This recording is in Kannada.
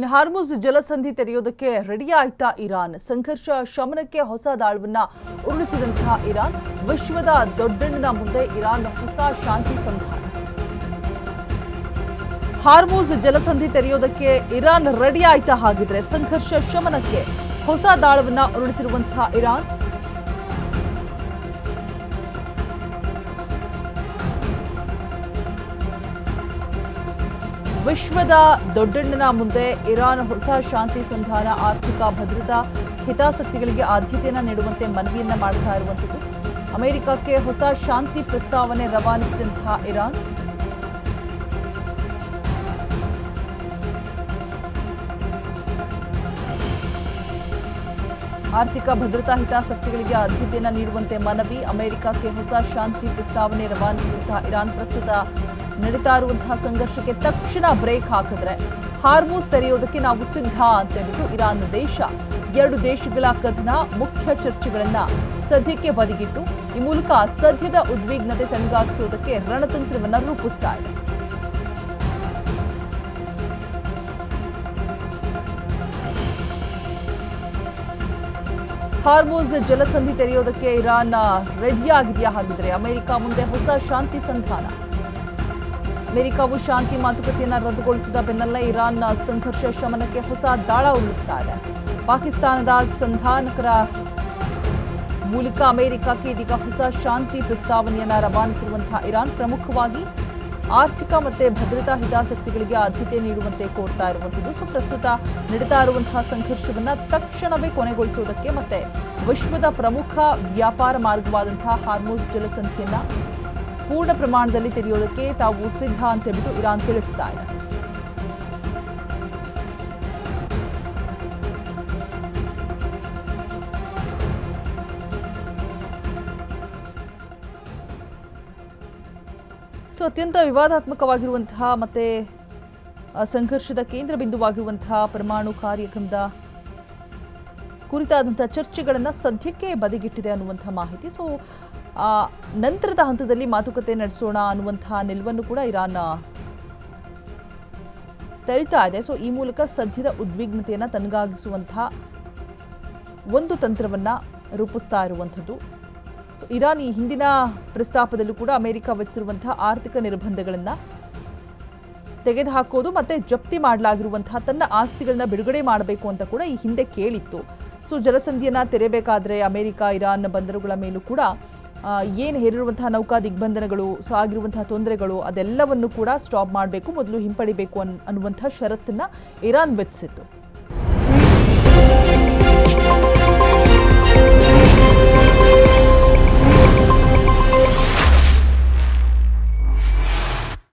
ಇನ್ನು ಹಾರ್ಮುಜ್ ಜಲಸಂಧಿ ತೆರೆಯೋದಕ್ಕೆ ರೆಡಿ ಆಯ್ತಾ ಇರಾನ್? ಸಂಘರ್ಷ ಶಮನಕ್ಕೆ ಹೊಸ ದಾಳವನ್ನ ಉರುಳಿಸಿದಂತಹ ಇರಾನ್, ವಿಶ್ವದ ದೊಡ್ಡಣ್ಣನ ಮುಂದೆ ಇರಾನ್ ಹೊಸ ಶಾಂತಿ ಸಂಧಾನ. ಹಾರ್ಮುಜ್ ಜಲಸಂಧಿ ತೆರೆಯೋದಕ್ಕೆ ಇರಾನ್ ರೆಡಿ ಆಯ್ತಾ? ಹಾಗಿದ್ರೆ ಸಂಘರ್ಷ ಶಮನಕ್ಕೆ ಹೊಸ ದಾಳವನ್ನ ಉರುಳಿಸಿರುವಂತಹ ಇರಾನ್ ವಿಶ್ವದ ದೊಡ್ಡಣ್ಣನ ಮುಂದೆ ಇರಾನ್ ಹೊಸ ಶಾಂತಿ ಸಂಧಾನ, ಆರ್ಥಿಕ ಭದ್ರತಾ ಹಿತಾಸಕ್ತಿಗಳಿಗೆ ಆದ್ಯತೆಯನ್ನು ನೀಡುವಂತೆ ಮನವಿಯನ್ನ ಮಾಡ್ತಾ ಇರುವಂಥದ್ದು. ಅಮೆರಿಕಕ್ಕೆ ಹೊಸ ಶಾಂತಿ ಪ್ರಸ್ತಾವನೆ ರವಾನಿಸಿದಂತಹ ಇರಾನ್ ಆರ್ಥಿಕ ಭದ್ರತಾ ಹಿತಾಸಕ್ತಿಗಳಿಗೆ ಆದ್ಯತೆಯನ್ನು ನೀಡುವಂತೆ ಮನವಿ. ಅಮೆರಿಕಕ್ಕೆ ಹೊಸ ಶಾಂತಿ ಪ್ರಸ್ತಾವನೆ ರವಾನಿಸಿದಂತಹ ಇರಾನ್ ಪ್ರಸ್ತುತ ನಡೀತಾ ಇರುವಂತಹ ಸಂಘರ್ಷಕ್ಕೆ ತಕ್ಷಣ ಬ್ರೇಕ್ ಹಾಕಿದ್ರೆ ಹಾರ್ಮುಜ್ ತೆರೆಯೋದಕ್ಕೆ ನಾವು ಸಿದ್ಧ ಅಂತ ಹೇಳಿಬಿಟ್ಟು ಇರಾನ್ ದೇಶ ಎರಡು ದೇಶಗಳ ಕದನ ಮುಖ್ಯ ಚರ್ಚೆಗಳನ್ನ ಸದ್ಯಕ್ಕೆ ಬದಿಗಿಟ್ಟು ಈ ಮೂಲಕ ಸದ್ಯದ ಉದ್ವಿಗ್ನತೆ ತಣ್ಣಗಾಗಿಸುವುದಕ್ಕೆ ರಣತಂತ್ರವನ್ನ ರೂಪಿಸ್ತಾ ಇದೆ. ಹಾರ್ಮುಜ್ ಜಲಸಂಧಿ ತೆರೆಯೋದಕ್ಕೆ ಇರಾನ್ ರೆಡಿಯಾಗಿದೆಯಾ? ಹಾಗಿದ್ರೆ ಅಮೆರಿಕ ಮುಂದೆ ಹೊಸ ಶಾಂತಿ ಸಂಧಾನ. ಅಮೆರಿಕವು ಶಾಂತಿ ಮಾತುಕತೆಯನ್ನು ರದ್ದುಗೊಳಿಸಿದ ಬೆನ್ನಲ್ಲೇ ಇರಾನ್ ಸಂಘರ್ಷ ಶಮನಕ್ಕೆ ಹೊಸ ದಾಳ ಉರುಳಿಸ್ತಾ ಇದೆ. ಪಾಕಿಸ್ತಾನದ ಸಂಧಾನಕರ ಮೂಲಕ ಅಮೆರಿಕಕ್ಕೆ ಇದೀಗ ಹೊಸ ಶಾಂತಿ ಪ್ರಸ್ತಾವನೆಯನ್ನು ರವಾನಿಸಿರುವಂತಹ ಇರಾನ್ ಪ್ರಮುಖವಾಗಿ ಆರ್ಥಿಕ ಮತ್ತು ಭದ್ರತಾ ಹಿತಾಸಕ್ತಿಗಳಿಗೆ ಆದ್ಯತೆ ನೀಡುವಂತೆ ಕೋರ್ತಾ ಇರುವಂಥದ್ದು. ಸೊ ಪ್ರಸ್ತುತ ನಡೀತಾ ಇರುವಂತಹ ಸಂಘರ್ಷವನ್ನು ತಕ್ಷಣವೇ ಕೊನೆಗೊಳಿಸುವುದಕ್ಕೆ ಮತ್ತೆ ವಿಶ್ವದ ಪ್ರಮುಖ ವ್ಯಾಪಾರ ಮಾರ್ಗವಾದಂತಹ ಹಾರ್ಮುಜ್ ಜಲಸಂಧಿಯನ್ನ ಪೂರ್ಣ ಪ್ರಮಾಣದಲ್ಲಿ ತೆರೆಯೋದಕ್ಕೆ ತಾವು ಸಿದ್ಧ ಅಂತ ಹೇಳ್ಬಿಟ್ಟು ಇರಾನ್ ತಿಳಿಸ್ತಾ ಇದೆ. ಸೊ ಅತ್ಯಂತ ವಿವಾದಾತ್ಮಕವಾಗಿರುವಂತಹ ಮತ್ತೆ ಸಂಘರ್ಷದ ಕೇಂದ್ರ ಬಿಂದುವಾಗಿರುವಂತಹ ಪರಮಾಣು ಕಾರ್ಯಕ್ರಮದ ಕುರಿತಾದಂತಹ ಚರ್ಚೆಗಳನ್ನು ಸದ್ಯಕ್ಕೆ ಬದಿಗಿಟ್ಟಿದೆ ಅನ್ನುವಂತಹ ಮಾಹಿತಿ. ಸೊ ನಂತರದ ಹಂತದಲ್ಲಿ ಮಾತುಕತೆ ನಡೆಸೋಣ ಅನ್ನುವಂತಹ ನಿಲುವನ್ನು ಕೂಡ ಇರಾನ್ ತಳ್ತಾ ಇದೆ. ಸೊ ಈ ಮೂಲಕ ಸದ್ಯದ ಉದ್ವಿಗ್ನತೆಯನ್ನು ತಣ್ಣಗಾಗಿಸುವಂತಹ ಒಂದು ತಂತ್ರವನ್ನ ರೂಪಿಸ್ತಾ ಇರುವಂಥದ್ದು. ಸೊ ಇರಾನ್ ಈ ಹಿಂದಿನ ಪ್ರಸ್ತಾಪದಲ್ಲೂ ಕೂಡ ಅಮೆರಿಕ ವಿಧಿಸಿರುವಂತಹ ಆರ್ಥಿಕ ನಿರ್ಬಂಧಗಳನ್ನು ತೆಗೆದುಹಾಕೋದು ಮತ್ತೆ ಜಪ್ತಿ ಮಾಡಲಾಗಿರುವಂತಹ ತನ್ನ ಆಸ್ತಿಗಳನ್ನ ಬಿಡುಗಡೆ ಮಾಡಬೇಕು ಅಂತ ಕೂಡ ಈ ಹಿಂದೆ ಕೇಳಿತ್ತು. ಸೊ ಜಲಸಂಧಿಯನ್ನ ತೆರೆಯಬೇಕಾದ್ರೆ ಅಮೆರಿಕ ಇರಾನ್ ಬಂದರುಗಳ ಮೇಲೂ ಕೂಡ ಏನು ಹೇರಿರುವಂತಹ ನೌಕಾ ದಿಗ್ಬಂಧನಗಳು, ಸೊ ಆಗಿರುವಂತಹ ತೊಂದರೆಗಳು ಅದೆಲ್ಲವನ್ನು ಕೂಡ ಸ್ಟಾಪ್ ಮಾಡಬೇಕು, ಮೊದಲು ಹಿಂಪಡಿಬೇಕು ಅನ್ನುವಂತಹ ಷರತ್ತನ್ನ ಇರಾನ್ ವಿಧಿಸಿತ್ತು.